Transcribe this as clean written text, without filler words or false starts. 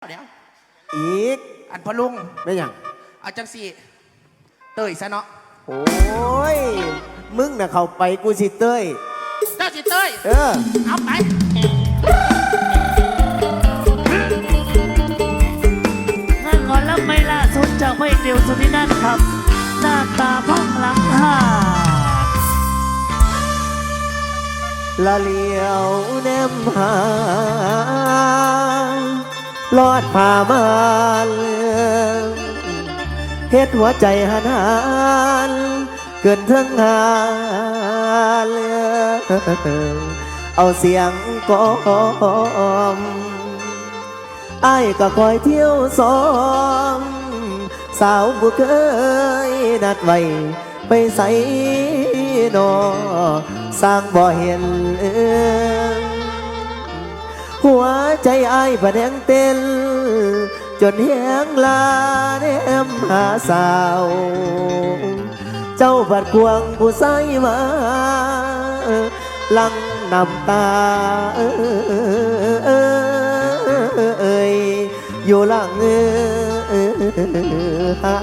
เดี๋ยวอีกอันพะลุงไม่ยังเอาจังสี่เตยซะเนาะโอ้ยมึงน่ะเข้าไปกูสิเต้ยเจ้าสิเตยเอาไปงานก่อนรับไม่ล่าสุดจากพระเอกเดียวสุนินันท์ครับหน้าตาพ่องหลังหาละเลียวแนมหาลอดผ่ามาเฮ็ดหัวใจหันหันเกินทั้งหาเอาเสียงกอมอ้ายก็คอยเที่ยวซ้อมสาวบุเคยนัดไว้ไปใส่นอสร้างบ่เห็นหัวใจอ้ายประแดงเต้นจนแห้งลาแนมหาสาวเจ้าบัดควงผู้ใส่มาลังน้ำตาอยู่หลังหา